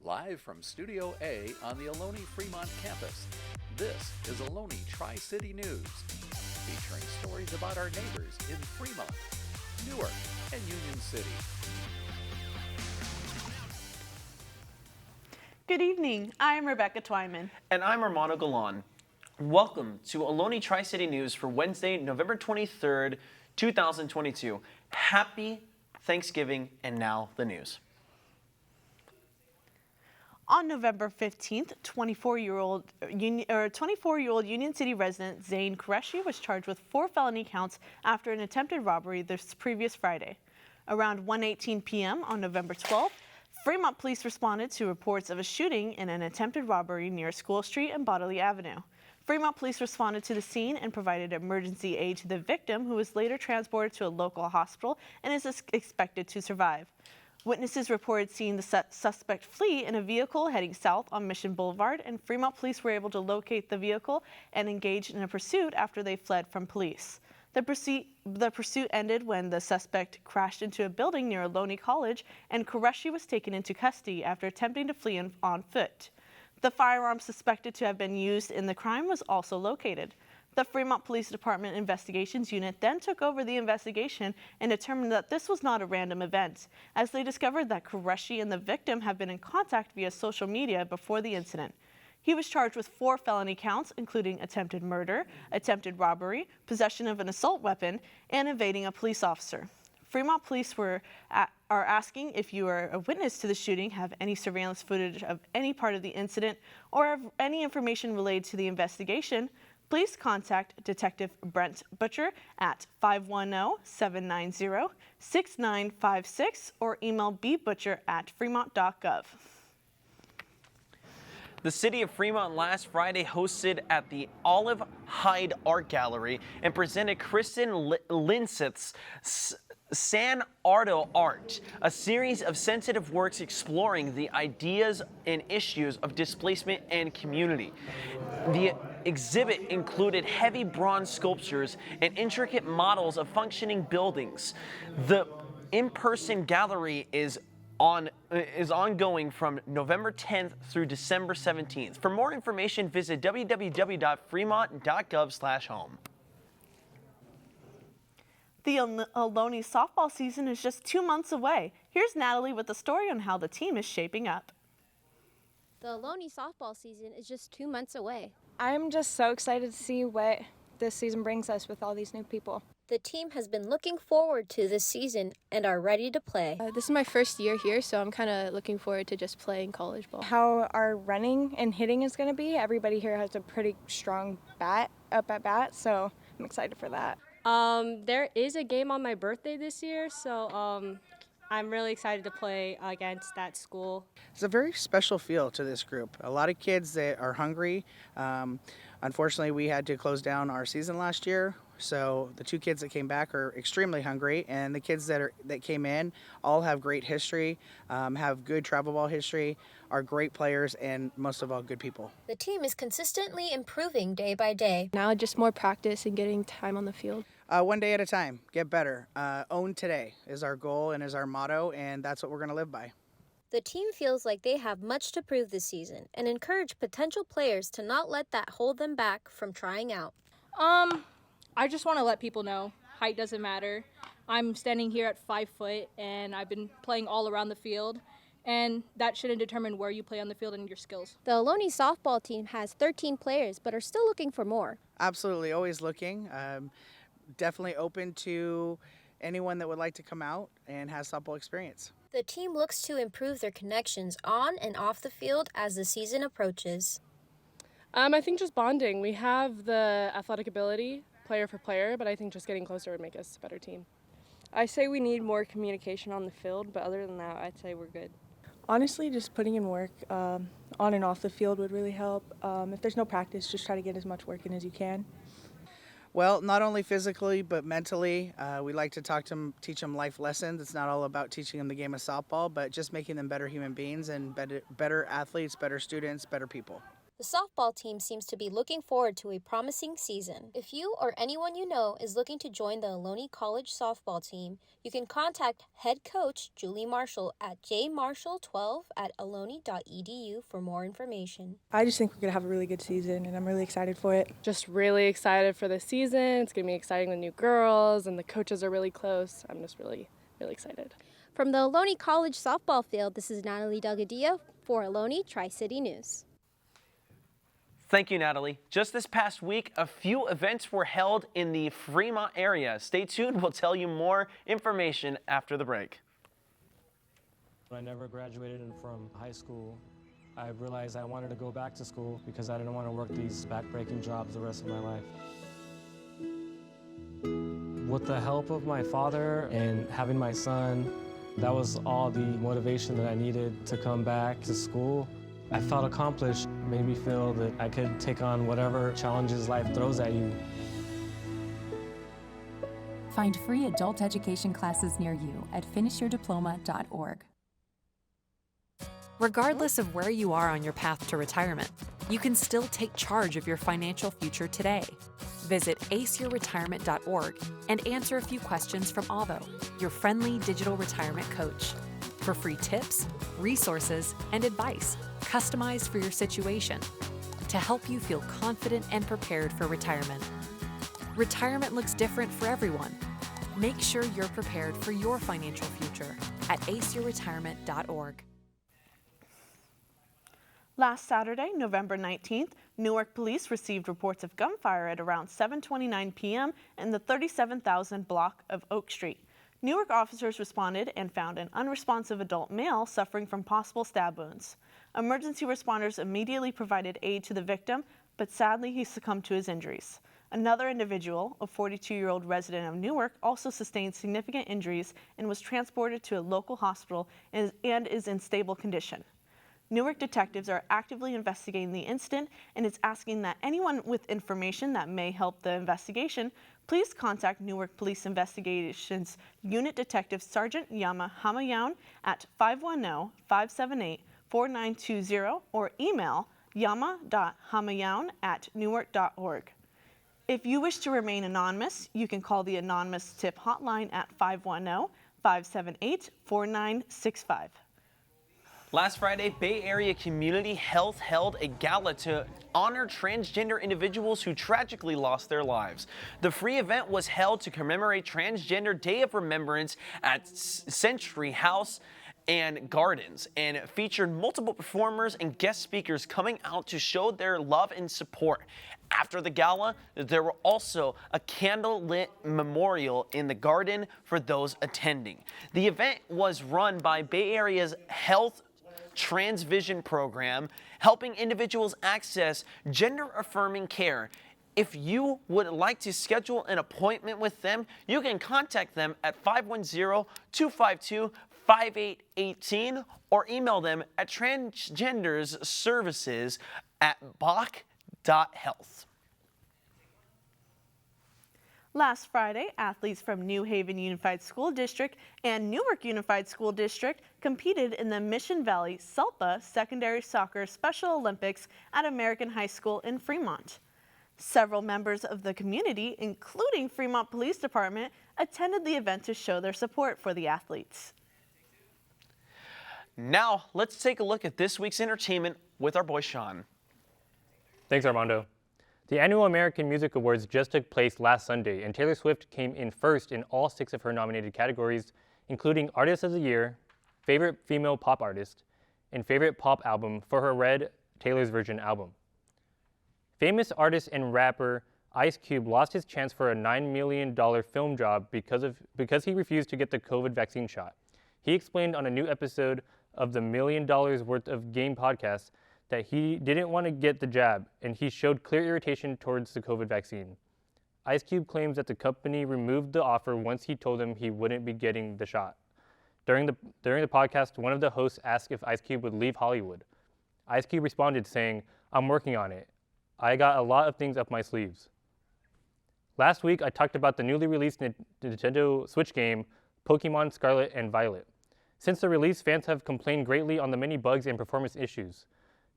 Live from Studio A on the Ohlone Fremont campus, this is Ohlone Tri-City News, featuring stories about our neighbors in Fremont, Newark, and Union City. Good evening, I'm Rebecca Twyman. And I'm Armando Galan. Welcome to Ohlone Tri-City News for Wednesday, November 23rd, 2022. Happy Thanksgiving, and now the news. On November 15th, 24-year-old Union City resident Zain Qureshi was charged with 4 felony counts after an attempted robbery this previous Friday. Around 1:18 p.m. on November 12th, Fremont police responded to reports of a shooting in an attempted robbery near School Street and Bodley Avenue. Fremont police responded to the scene and provided emergency aid to the victim, who was later transported to a local hospital and is expected to survive. Witnesses reported seeing the suspect flee in a vehicle heading south on Mission Boulevard, and Fremont police were able to locate the vehicle and engage in a pursuit after they fled from police. The pursuit ended when the suspect crashed into a building near Ohlone College, and Qureshi was taken into custody after attempting to flee on foot. The firearm suspected to have been used in the crime was also located. The Fremont Police Department Investigations Unit then took over the investigation and determined that this was not a random event, as they discovered that Qureshi and the victim have been in contact via social media before the incident. He was charged with 4 felony counts, including attempted murder, attempted robbery, possession of an assault weapon, and evading a police officer. Fremont police are asking if you are a witness to the shooting, have any surveillance footage of any part of the incident, or have any information related to the investigation. Please contact Detective Brent Butcher at 510-790-6956 or email bbutcher@fremont.gov. The city of Fremont last Friday hosted at the Olive Hyde Art Gallery and presented Kristen Linseth's San Ardo Art, a series of sensitive works exploring the ideas and issues of displacement and community. The exhibit included heavy bronze sculptures and intricate models of functioning buildings. The in-person gallery is ongoing from November 10th through December 17th. For more information, visit www.fremont.gov/home. The Ohlone softball season is just 2 months away. Here's Natalie with the story on how the team is shaping up. The Ohlone softball season is just 2 months away. I'm just so excited to see what this season brings us with all these new people. The team has been looking forward to this season and are ready to play. This is my first year here, so I'm kind of looking forward to just playing college ball. How our running and hitting is going to be. Everybody here has a pretty strong bat, so I'm excited for that. There is a game on my birthday this year, so I'm really excited to play against that school. It's a very special feel to this group. A lot of kids that are hungry. Unfortunately, we had to close down our season last year, so the 2 kids that came back are extremely hungry, and the kids that came in all have great history, have good travel ball history, are great players, and most of all, good people. The team is consistently improving day by day. Now just more practice and getting time on the field. One day at a time, get better. Own today is our goal and is our motto, and that's what we're going to live by. The team feels like they have much to prove this season and encourage potential players to not let that hold them back from trying out. I just want to let people know height doesn't matter. I'm standing here at 5 foot, and I've been playing all around the field, and that shouldn't determine where you play on the field and your skills. The Ohlone softball team has 13 players, but are still looking for more. Absolutely, always looking. Definitely open to anyone that would like to come out and has softball experience. The team looks to improve their connections on and off the field as the season approaches. I think just bonding. We have the athletic ability, player for player, but I think just getting closer would make us a better team. I say we need more communication on the field, but other than that, I'd say we're good. Honestly, just putting in work on and off the field would really help. If there's no practice, just try to get as much work in as you can. Well, not only physically, but mentally. We like to teach them life lessons. It's not all about teaching them the game of softball, but just making them better human beings and better athletes, better students, better people. The softball team seems to be looking forward to a promising season. If you or anyone you know is looking to join the Ohlone College softball team, you can contact head coach Julie Marshall at jmarshall12@ohlone.edu for more information. I just think we're going to have a really good season, and I'm really excited for it. Just really excited for the season. It's going to be exciting with new girls, and the coaches are really close. I'm just really excited. From the Ohlone College softball field, this is Natalie Delgadillo for Ohlone Tri-City News. Thank you, Natalie. Just this past week, a few events were held in the Fremont area. Stay tuned. We'll tell you more information after the break. When I never graduated from high school, I realized I wanted to go back to school because I didn't want to work these back-breaking jobs the rest of my life. With the help of my father and having my son, that was all the motivation that I needed to come back to school. I felt accomplished, made me feel that I could take on whatever challenges life throws at you. Find free adult education classes near you at finishyourdiploma.org. Regardless of where you are on your path to retirement, you can still take charge of your financial future today. Visit aceyourretirement.org and answer a few questions from Avo, your friendly digital retirement coach, for free tips, resources, and advice customized for your situation to help you feel confident and prepared for retirement. Retirement looks different for everyone. Make sure you're prepared for your financial future at aceyourretirement.org. Last Saturday, November 19th, Newark police received reports of gunfire at around 7:29 p.m. in the 37,000 block of Oak Street. Newark officers responded and found an unresponsive adult male suffering from possible stab wounds. Emergency responders immediately provided aid to the victim, but sadly he succumbed to his injuries. Another individual, a 42-year-old resident of Newark, also sustained significant injuries and was transported to a local hospital and is in stable condition. Newark detectives are actively investigating the incident and is asking that anyone with information that may help the investigation please contact Newark Police Investigations Unit Detective Sergeant Yama Hamayaun at 510-578-4920 or email yama.hamayaun@newark.org. If you wish to remain anonymous, you can call the anonymous tip hotline at 510-578-4965. Last Friday, Bay Area Community Health held a gala to honor transgender individuals who tragically lost their lives. The free event was held to commemorate Transgender Day of Remembrance at Century House and Gardens and featured multiple performers and guest speakers coming out to show their love and support. After the gala, there were also a candlelit memorial in the garden for those attending. The event was run by Bay Area's Health Transvision program, helping individuals access gender-affirming care. If you would like to schedule an appointment with them, you can contact them at 510-252-5818 or email them at transgendersservices@bach.health. Last Friday, athletes from New Haven Unified School District and Newark Unified School District competed in the Mission Valley SELPA Secondary Soccer Special Olympics at American High School in Fremont. Several members of the community, including Fremont Police Department, attended the event to show their support for the athletes. Now, let's take a look at this week's entertainment with our boy Sean. Thanks, Armando. The annual American Music Awards just took place last Sunday, and Taylor Swift came in first in all 6 of her nominated categories, including Artist of the Year, Favorite Female Pop Artist, and Favorite Pop Album for her Red, Taylor's Version album. Famous artist and rapper Ice Cube lost his chance for a $9 million film job because he refused to get the COVID vaccine shot. He explained on a new episode of the $1 Million Worth of Game podcast that he didn't want to get the jab, and he showed clear irritation towards the COVID vaccine. Ice Cube claims that the company removed the offer once he told them he wouldn't be getting the shot. During the podcast, one of the hosts asked if Ice Cube would leave Hollywood. Ice Cube responded saying, "I'm working on it. I got a lot of things up my sleeves." Last week, I talked about the newly released Nintendo Switch game, Pokemon Scarlet and Violet. Since the release, fans have complained greatly on the many bugs and performance issues.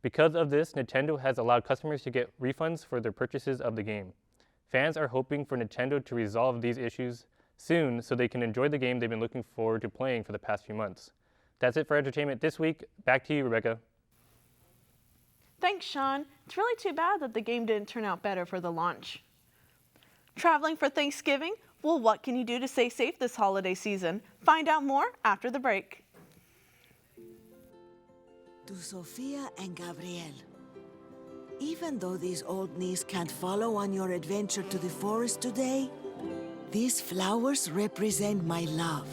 Because of this, Nintendo has allowed customers to get refunds for their purchases of the game. Fans are hoping for Nintendo to resolve these issues soon so they can enjoy the game they've been looking forward to playing for the past few months. That's it for entertainment this week. Back to you, Rebecca. Thanks, Sean. It's really too bad that the game didn't turn out better for the launch. Traveling for Thanksgiving? Well, what can you do to stay safe this holiday season? Find out more after the break. To Sofia and Gabriel. Even though these old knees can't follow on your adventure to the forest today, these flowers represent my love.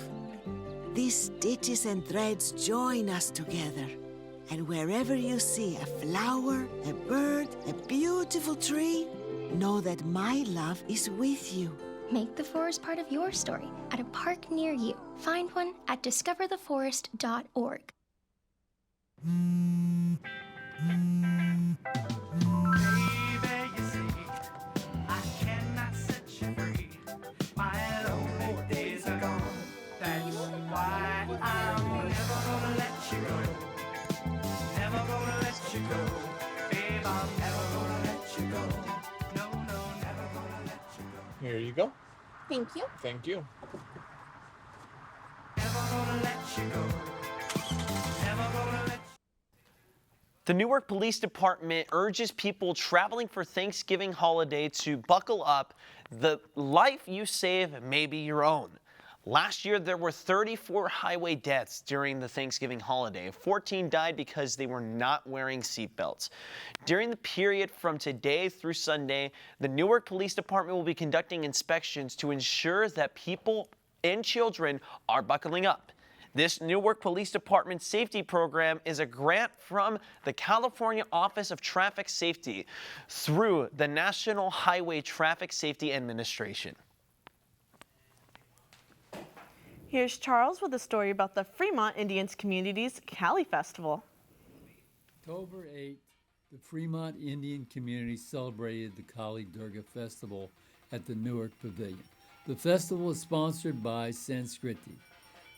These stitches and threads join us together. And wherever you see a flower, a bird, a beautiful tree, know that my love is with you. Make the forest part of your story at a park near you. Find one at discovertheforest.org. Here you go. Thank you. Thank you. The Newark Police Department urges people traveling for Thanksgiving holiday to buckle up. The life you save may be your own. Last year, there were 34 highway deaths during the Thanksgiving holiday. 14 died because they were not wearing seatbelts. During the period from today through Sunday, the Newark Police Department will be conducting inspections to ensure that people and children are buckling up. This Newark Police Department safety program is a grant from the California Office of Traffic Safety through the National Highway Traffic Safety Administration. Here's Charles with a story about the Fremont Indians Community's Cali Festival. October 8th, the Fremont Indian community celebrated the Kali Durga Festival at the Newark Pavilion. The festival is sponsored by Sanskriti,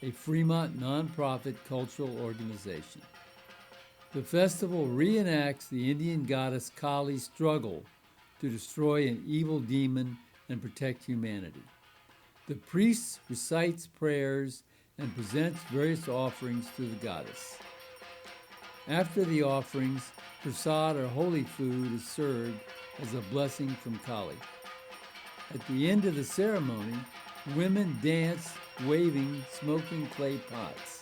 a Fremont nonprofit cultural organization. The festival reenacts the Indian goddess Kali's struggle to destroy an evil demon and protect humanity. The priest recites prayers and presents various offerings to the goddess. After the offerings, prasad or holy food is served as a blessing from Kali. At the end of the ceremony, women dance, waving smoking clay pots.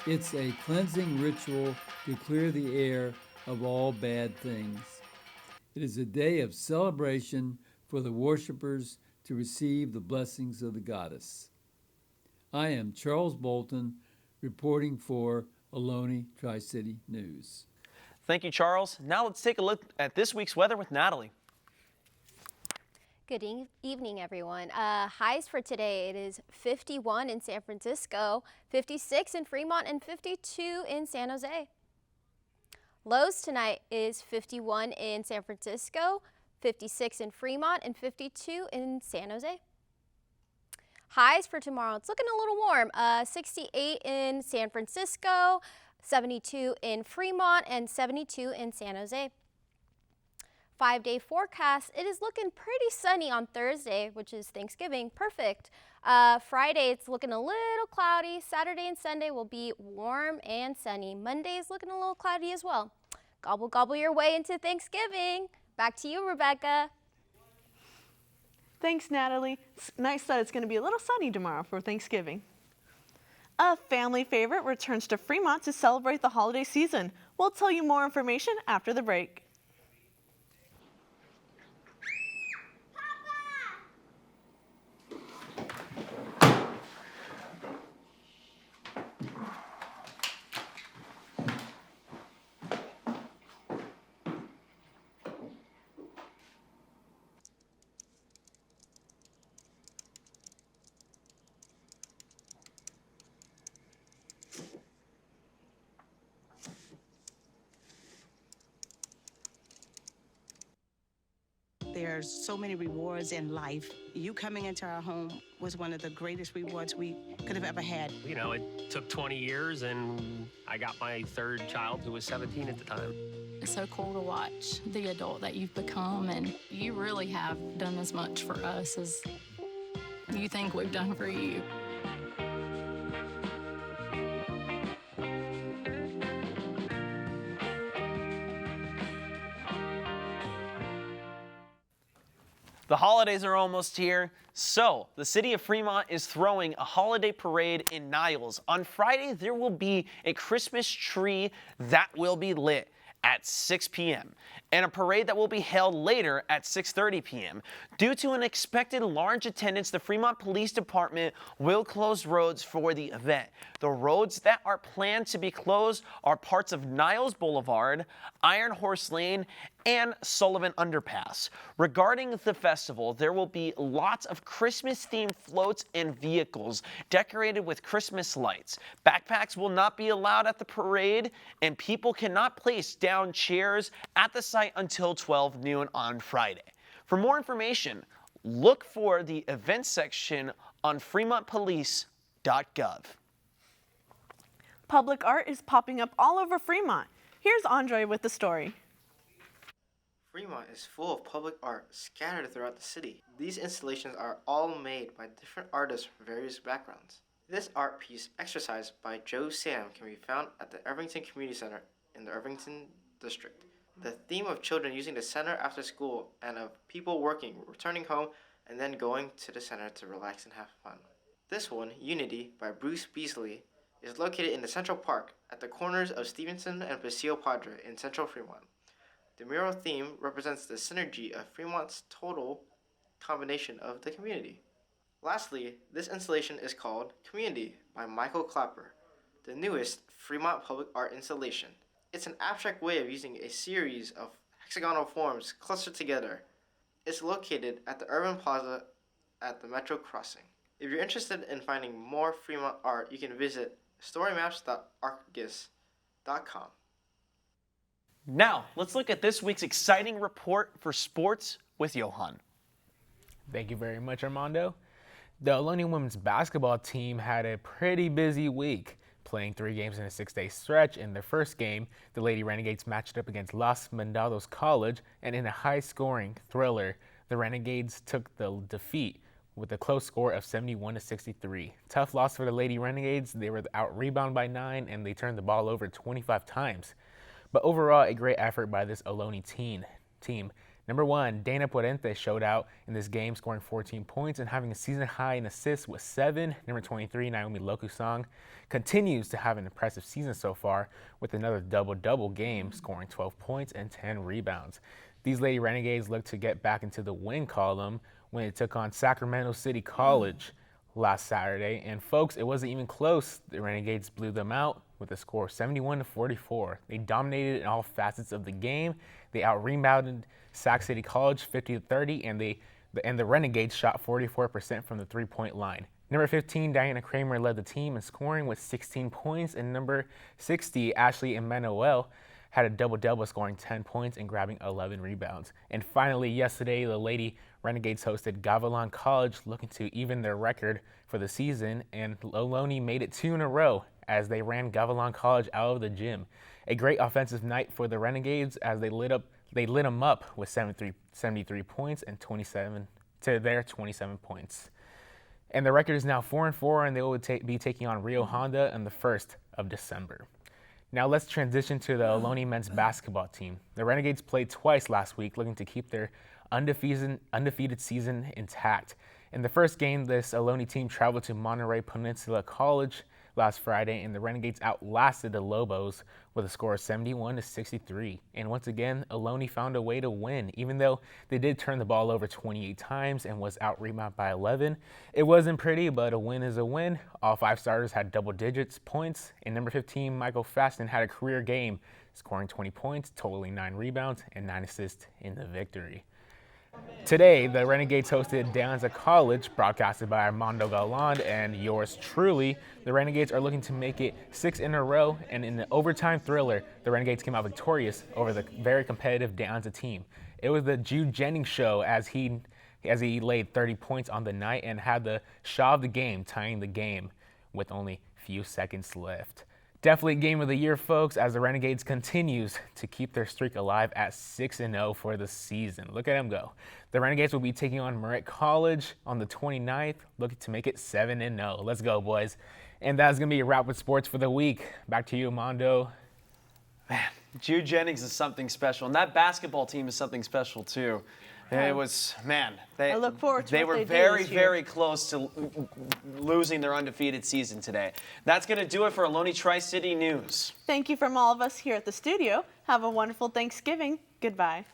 It's a cleansing ritual to clear the air of all bad things. It is a day of celebration for the worshipers to receive the blessings of the goddess. I am Charles Bolton, reporting for Ohlone Tri-City News. Thank you, Charles. Now let's take a look at this week's weather with Natalie. Good evening, everyone. Highs for today, it is 51 in San Francisco, 56 in Fremont, and 52 in San Jose. Lows tonight is 51 in San Francisco, 56 in Fremont, and 52 in San Jose. Highs for tomorrow, it's looking a little warm. 68 in San Francisco, 72 in Fremont, and 72 in San Jose. 5-day forecast, it is looking pretty sunny on Thursday, which is Thanksgiving, perfect. Friday, it's looking a little cloudy. Saturday and Sunday will be warm and sunny. Monday is looking a little cloudy as well. Gobble, gobble your way into Thanksgiving. Back to you, Rebecca. Thanks, Natalie. It's nice that it's going to be a little sunny tomorrow for Thanksgiving. A family favorite returns to Fremont to celebrate the holiday season. We'll tell you more information after the break. there's so many rewards in life. You coming into our home was one of the greatest rewards we could have ever had. You know, it took 20 years, and I got my third child, who was 17 at the time. It's so cool to watch the adult that you've become, and you really have done as much for us as you think we've done for you. The holidays are almost here, so the city of Fremont is throwing a holiday parade in Niles. On Friday, there will be a Christmas tree that will be lit at 6 p.m. and a parade that will be held later at 6:30 p.m. Due to an expected large attendance, the Fremont Police Department will close roads for the event. The roads that are planned to be closed are parts of Niles Boulevard, Iron Horse Lane, and Sullivan Underpass. Regarding the festival, there will be lots of Christmas-themed floats and vehicles decorated with Christmas lights. Backpacks will not be allowed at the parade, and people cannot place down chairs at the site until 12 noon on Friday. For more information, look for the events section on fremontpolice.gov. Public art is popping up all over Fremont. Here's Andre with the story. Fremont is full of public art scattered throughout the city. These installations are all made by different artists from various backgrounds. This art piece, exercised by Joe Sam, can be found at the Irvington Community Center in the Irvington District. The theme of children using the center after school and of people working, returning home, and then going to the center to relax and have fun. This one, Unity, by Bruce Beasley, is located in the Central Park at the corners of Stevenson and Paseo Padre in central Fremont. The mural theme represents the synergy of Fremont's total combination of the community. Lastly, this installation is called Community by Michael Clapper, the newest Fremont public art installation. It's an abstract way of using a series of hexagonal forms clustered together. It's located at the Urban Plaza at the Metro Crossing. If you're interested in finding more Fremont art, you can visit storymaps.arcgis.com. Now, let's look at this week's exciting report for sports with Johan. Thank you very much, Armando. The Ohlone women's basketball team had a pretty busy week, playing 3 games in a 6-day stretch. In their first game, the Lady Renegades matched up against Los Mandados College, and in a high-scoring thriller, the Renegades took the defeat with a close score of 71-63. Tough loss for the Lady Renegades. They were out-rebounded by 9, and they turned the ball over 25 times. But overall, a great effort by this Ohlone team. Number 1, Dana Puente showed out in this game, scoring 14 points and having a season high in assists with 7. Number 23, Naomi Lokusang, continues to have an impressive season so far with another double-double game, scoring 12 points and 10 rebounds. These Lady Renegades look to get back into the win column when it took on Sacramento City College last Saturday. And folks, it wasn't even close. The Renegades blew them out with a score of 71-44. They dominated in all facets of the game. They out-rebounded Sac City College 50-30, and the Renegades shot 44% from the three-point line. Number 15, Diana Kramer led the team in scoring with 16 points, and number 60, Ashley Emmanuel, had a double-double, scoring 10 points and grabbing 11 rebounds. And finally, yesterday, the Lady Renegades hosted Gavilan College, looking to even their record for the season, and Ohlone made it 2 in a row as they ran Gavilan College out of the gym. A great offensive night for the Renegades as they lit them up with 73 points and 27 points. And the record is now 4-4, and they will be taking on Rio Honda on the 1st of December. Now let's transition to the Ohlone men's basketball team. The Renegades played twice last week, looking to keep their undefeated season intact. In the first game, this Ohlone team traveled to Monterey Peninsula College last Friday, and the Renegades outlasted the Lobos with a score of 71-63. And once again, Ohlone found a way to win, even though they did turn the ball over 28 times and was out-rebounded by 11. It wasn't pretty, but a win is a win. All 5 starters had double-digits points, and number 15, Michael Faston, had a career game, scoring 20 points, totaling 9 rebounds and 9 assists in the victory. Today, the Renegades hosted De Anza College, broadcasted by Armando Galland and yours truly. The Renegades are looking to make it 6 in a row, and in the overtime thriller, the Renegades came out victorious over the very competitive De Anza team. It was the Jude Jennings show as he laid 30 points on the night and had the shot of the game, tying the game with only few seconds left. Definitely game of the year, folks, as the Renegades continues to keep their streak alive at 6-0 for the season. Look at them go. The Renegades will be taking on Merritt College on the 29th, looking to make it 7-0. Let's go, boys. And that's going to be a wrap with sports for the week. Back to you, Mondo. Man, Jude Jennings is something special, and that basketball team is something special, too. It was, man, I look forward to they what were they do very, this year. very close to losing their undefeated season today. That's going to do it for Ohlone Tri-City News. Thank you from all of us here at the studio. Have a wonderful Thanksgiving. Goodbye.